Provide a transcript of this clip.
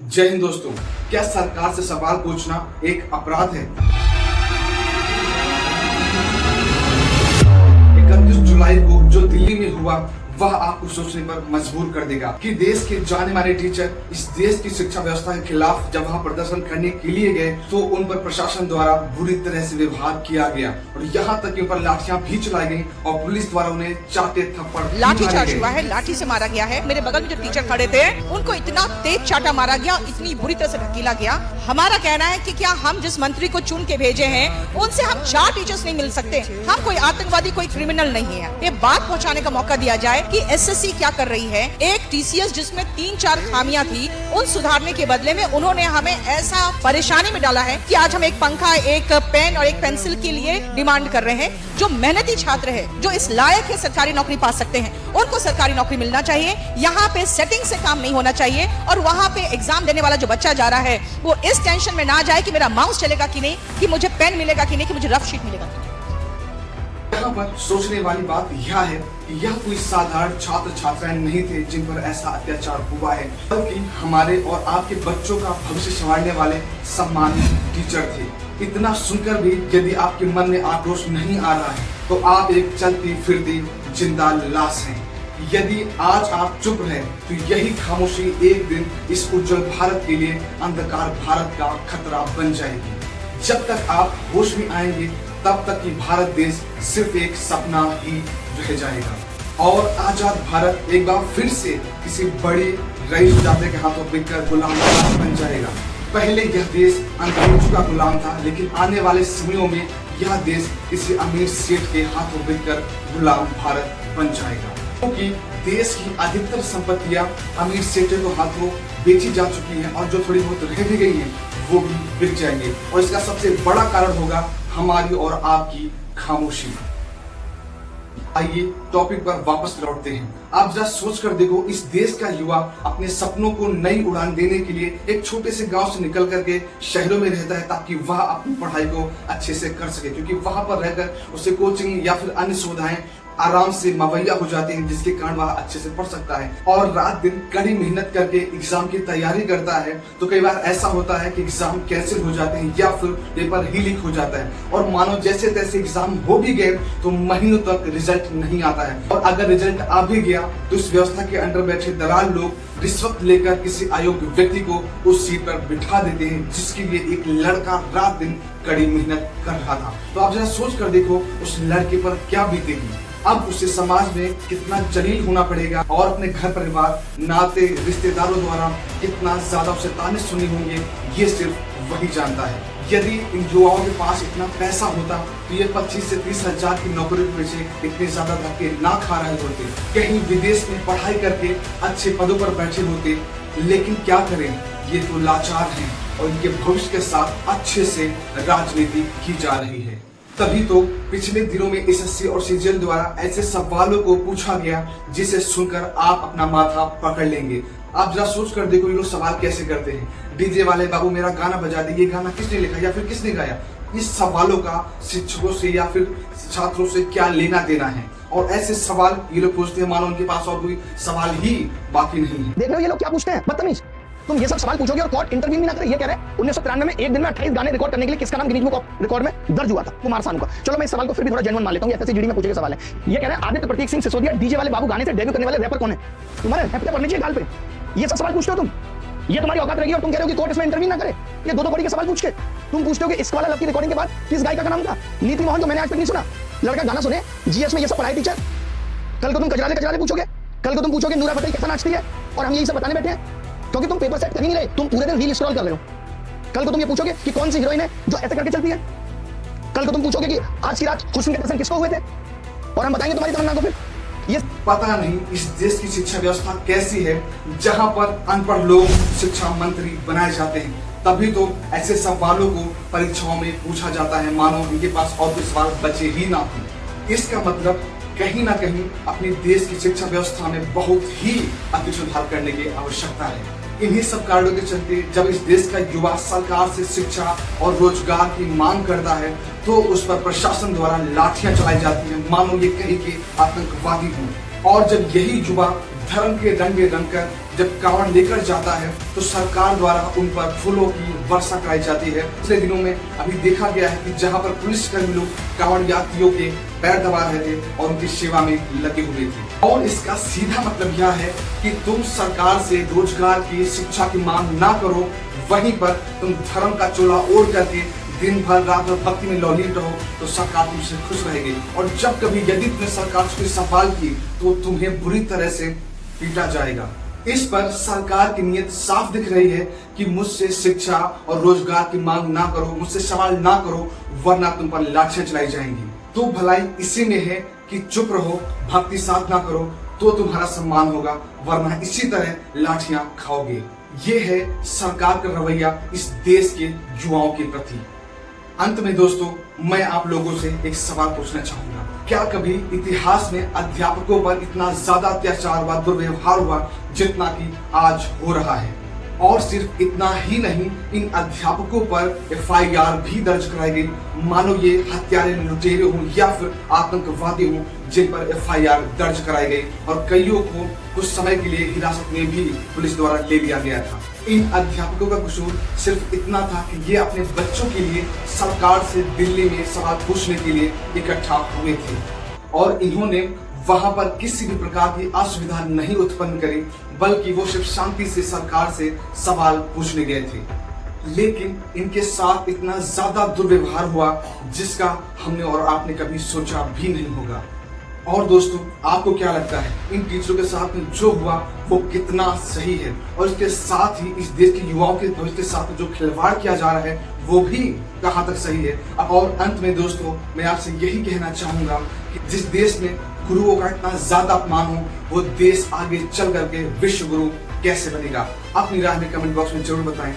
जय हिंद दोस्तों, क्या सरकार से सवाल पूछना एक अपराध है? 31 जुलाई को जो दिल्ली में हुआ वह आपको सोचने पर मजबूर कर देगा कि देश के जाने माने टीचर इस देश की शिक्षा व्यवस्था के खिलाफ जब वहां प्रदर्शन करने के लिए गए तो उन पर प्रशासन द्वारा बुरी तरह से व्यवहार किया गया और यहाँ तक कि ऊपर लाठियां भी चलाई गई और पुलिस द्वारा उन्हें चाटे थप्पड़ लाठी चार्ज हुआ है, लाठी से मारा गया है। मेरे बगल में जो टीचर खड़े थे उनको इतना तेज चाटा मारा गया, इतनी बुरी तरह से ढकेला गया। हमारा कहना है कि क्या हम जिस मंत्री को चुन के भेजे हैं उनसे हम 4 टीचर्स नहीं मिल सकते? हम कोई आतंकवादी, कोई क्रिमिनल नहीं है। ये बात पहुंचाने का मौका दिया जाए कि एसएससी क्या कर रही है। एक टीसीएस जिसमें 3-4 खामियां थी उन सुधारने के बदले में उन्होंने हमें ऐसा परेशानी में डाला है कि आज हम एक पंखा, एक पेन और एक पेंसिल के लिए डिमांड कर रहे हैं। जो मेहनती छात्र है, जो इस लायक है सरकारी नौकरी पा सकते हैं, उनको सरकारी नौकरी मिलना चाहिए। यहाँ पे सेटिंग से काम नहीं होना चाहिए और वहाँ पे एग्जाम देने वाला जो बच्चा जा रहा है वो इस टेंशन में ना जाए कि मेरा माउस चलेगा कि नहीं, कि मुझे पेन मिलेगा कि नहीं, कि मुझे रफ शीट मिलेगा कि नहीं। यहाँ पर सोचने वाली बात यह है कि यह कोई साधारण छात्र छात्राएं नहीं थे जिन पर ऐसा अत्याचार हुआ है, बल्कि हमारे और आपके बच्चों का भविष्य संवारने वाले सम्मानित टीचर थे। इतना सुनकर भी यदि आपके मन में आक्रोश नहीं आ रहा है तो आप एक चलती फिरती जिंदा लाश हैं। यदि आज आप चुप रहे तो यही खामोशी एक दिन इस उज्जवल भारत के लिए अंधकार भारत का खतरा बन जाएगी। जब तक आप होश में आएंगे तब तक कि भारत देश सिर्फ एक सपना ही रह जाएगा और आजाद भारत एक बार फिर से किसी बड़ी रईस जाते के हाथों बिककर गुलाम बन जाएगा। पहले यह देश अंग्रेजों का गुलाम था, लेकिन आने वाले समयों में यह देश किसी अमीर सेठ के हाथों बिककर गुलाम भारत बन जाएगा, क्योंकि देश की अधिकतर संपत्तियां अमीर सेठों के हाथों बेची जा चुकी हैं और जो थोड़ी बहुत रह भी गई हैं वो भी बिक जाएंगे और इसका सबसे बड़ा कारण होगा हमारी और आपकी खामोशी। आइए टॉपिक पर वापस लौटते हैं। आप जरा सोच कर देखो, इस देश का युवा अपने सपनों को नई उड़ान देने के लिए एक छोटे से गांव से निकल करके शहरों में रहता है ताकि वह अपनी पढ़ाई को अच्छे से कर सके, क्योंकि वहां पर रहकर उसे कोचिंग या फिर अन्य सुविधाएं आराम से मुहैया हो जाती हैं, जिसके कारण वह अच्छे से पढ़ सकता है और रात दिन कड़ी मेहनत करके एग्जाम की तैयारी करता है। तो कई बार ऐसा होता है कि एग्जाम कैंसिल हो जाते हैं या फिर पेपर ही लीक हो जाता है और मानो जैसे तैसे एग्जाम हो भी गए तो महीनों तक रिजल्ट नहीं आता है और अगर रिजल्ट आ भी गया तो इस व्यवस्था के अंडर बैठे दलाल लोग रिश्वत लेकर किसी अयोग्य व्यक्ति को उस सीट पर बिठा देते हैं जिसके लिए एक लड़का रात दिन कड़ी मेहनत कर रहा था। तो आप जरा सोच कर देखो उस लड़के पर क्या बीतेगी। अब उसे समाज में कितना जलील होना पड़ेगा और अपने घर परिवार, नाते, रिश्तेदारों द्वारा कितना ज्यादा उसे ताने सुनने होंगे, ये सिर्फ वही जानता है। यदि इन युवाओं के पास इतना पैसा होता तो ये 25 से 30 हजार की नौकरी के पीछे इतने ज्यादा धक्के ना खा रहे होते, कहीं विदेश में पढ़ाई करके अच्छे पदों पर बैठे होते। लेकिन क्या करें, ये तो लाचार हैं और इनके भविष्य के साथ अच्छे से राजनीति की जा रही है। तभी तो पिछले दिनों में एसएससी और सीजीएल द्वारा ऐसे सवालों को पूछा गया जिसे सुनकर आप अपना माथा पकड़ लेंगे। आप जरा सोच कर देखो ये लोग सवाल कैसे करते हैं। डीजे वाले बाबू मेरा गाना बजा दे, ये गाना किसने लिखा या फिर किसने गाया? इस सवालों का शिक्षकों से या फिर छात्रों से क्या लेना देना है? और ऐसे सवाल ये लोग पूछते हैं मानो उनके पास और कोई सवाल ही बाकी नहीं है। देख रहे हो ये लोग क्या पूछते हैं, बदतमीज। तुम ये सब सवाल पूछोगे और कोर्ट इंटरव्यू भी ना करे। ये कह रहे हैं 1993 में एक दिन में 28 गाने रिकॉर्ड करने के लिए किसका नाम गिनीज बुक ऑफ रिकॉर्ड में दर्ज हुआ था? कुमार सानू का। चलो मैं इस सवाल को फिर भी थोड़ा जेन्युइन मान लेता हूं, एफएससी जीडी में पूछे गए सवाल है। ये कह रहे हैं आदित्य प्रतीक सिंह सिसोदिया डीजे वाले बाबू गाने से डेब्यू करने वाले रैपर कौन है? तुम्हारे हैप्पी पढ़ने चाहिए गाल पे। ये सब सवाल पूछते हो तुम, ये तुम्हारी औकात रहेगी और तुम कह रहे हो कि कोर्ट इसमें इंटरव्यू ना करे। ये दो कौड़ी के सवाल पूछ के तुम पूछते हो कि इस वाला लव की रिकॉर्डिंग के बाद किस गायिका का नाम था? नीति मोहन, तो मैंने आज तक नहीं सुना। लड़का गाना सुने, जीएस में ये सब पढ़ाई टीचर। कल को तुम कजराले पूछोगे, कल को तुम पूछोगे नूरा फतेही कैसा नाचती है और हम यही सब बताने बैठे हैं क्योंकि तुम पेपर सेट कर ही नहीं रहे, तुम पूरे दिन रील स्क्रॉल कर रहे हो। कल को तुम ये पूछोगे कि कौन सी हीरोइन है जो ऐसे करके चलती है। कल को तुम पूछोगे कि आज की रात हुस्न के दर्शन किसको हुए थे और हम बताएंगे तुम्हारी तमन्ना को। फिर ये पता नहीं इस देश की शिक्षा व्यवस्था कैसी है जहां पर अनपढ़ लोग शिक्षा मंत्री बनाए जाते हैं। तभी तो ऐसे सवालों को परीक्षाओं में पूछा जाता है मानो इनके पास और कोई सवाल बचे ही ना हो। इसका मतलब कहीं ना कहीं अपने देश की शिक्षा व्यवस्था में बहुत ही अति सुधार करने की आवश्यकता है। इन्हीं सब कारणों के चलते जब इस देश का युवा सरकार से शिक्षा और रोजगार की मांग करता है तो उस पर प्रशासन द्वारा लाठियां चलाई जाती हैं मानो ये कहीं के आतंकवादी हों। और जब यही युवा धर्म के रंग में रंग कर जब कावड़ लेकर जाता है तो सरकार द्वारा उन पर फूलों की वर्षा कराई जाती है। पिछले दिनों में अभी देखा गया है कि जहां पर पुलिसकर्मी लोग कावड़ यात्रियों के पैर दबा रहे थे और उनकी सेवा में लगे हुए थे। और इसका सीधा मतलब यह है कि तुम सरकार से रोजगार की, शिक्षा की मांग ना करो, वहीं पर तुम धर्म का चोला ओढ़ करके दिन भर रात भर भक्ति में लौलीन रहो तो सरकार तुमसे खुश रहेगी। और जब कभी यदि तुमने सरकार से कोई सवाल की तो तुम्हें बुरी तरह से पीटा जाएगा। इस पर सरकार की नीयत साफ दिख रही है कि मुझसे शिक्षा और रोजगार की मांग ना करो, मुझसे सवाल ना करो, वरना तुम पर लाठियां चलाई जाएंगी। तो भलाई इसी में है कि चुप रहो, भक्ति साधना करो तो तुम्हारा सम्मान होगा, वरना इसी तरह लाठियां खाओगे। ये है सरकार का रवैया इस देश के युवाओं के प्रति। अंत में दोस्तों, मैं आप लोगों से एक सवाल पूछना चाहूंगा, क्या कभी इतिहास में अध्यापकों पर इतना ज्यादा अत्याचार हुआ, दुर्व्यवहार हुआ जितना कि आज हो रहा है? और सिर्फ इतना ही नहीं, इन अध्यापकों पर FIR भी दर्ज कराई गई, मानो ये हत्यारे, लुटेरे हों या फिर आतंकवादी हों, जिन पर FIR दर्ज कराई गई और कईयों को कुछ समय के लिए हिरासत में भी पुलिस द्वारा ले लिया गया था। इन अध्यापकों का कसूर सिर्फ इतना था कि ये अपने बच्चों के लिए सरकार से दिल्ली में सवाल पूछने के लिए इकट्ठा हुए थे और इन्होंने वहां पर किसी भी प्रकार की असुविधा नहीं उत्पन्न करी, बल्कि वो सिर्फ शांति से सरकार से सवाल पूछने गए थे। लेकिन इनके साथ इतना ज्यादा दुर्व्यवहार हुआ जिसका हमने और आपने कभी सोचा भी नहीं होगा। और दोस्तों, आपको क्या लगता है इन टीचरों के साथ में जो हुआ वो कितना सही है? और इसके साथ ही इस देश के युवाओं के भविष्य के साथ जो खिलवाड़ किया जा रहा है वो भी कहां तक सही है? और अंत में दोस्तों, मैं आपसे यही कहना चाहूंगा कि जिस देश में गुरुओं का इतना ज्यादा अपमान हो, वो देश आगे चल करके विश्व गुरु कैसे बनेगा? अपनी राय में कमेंट बॉक्स में जरूर बताएं।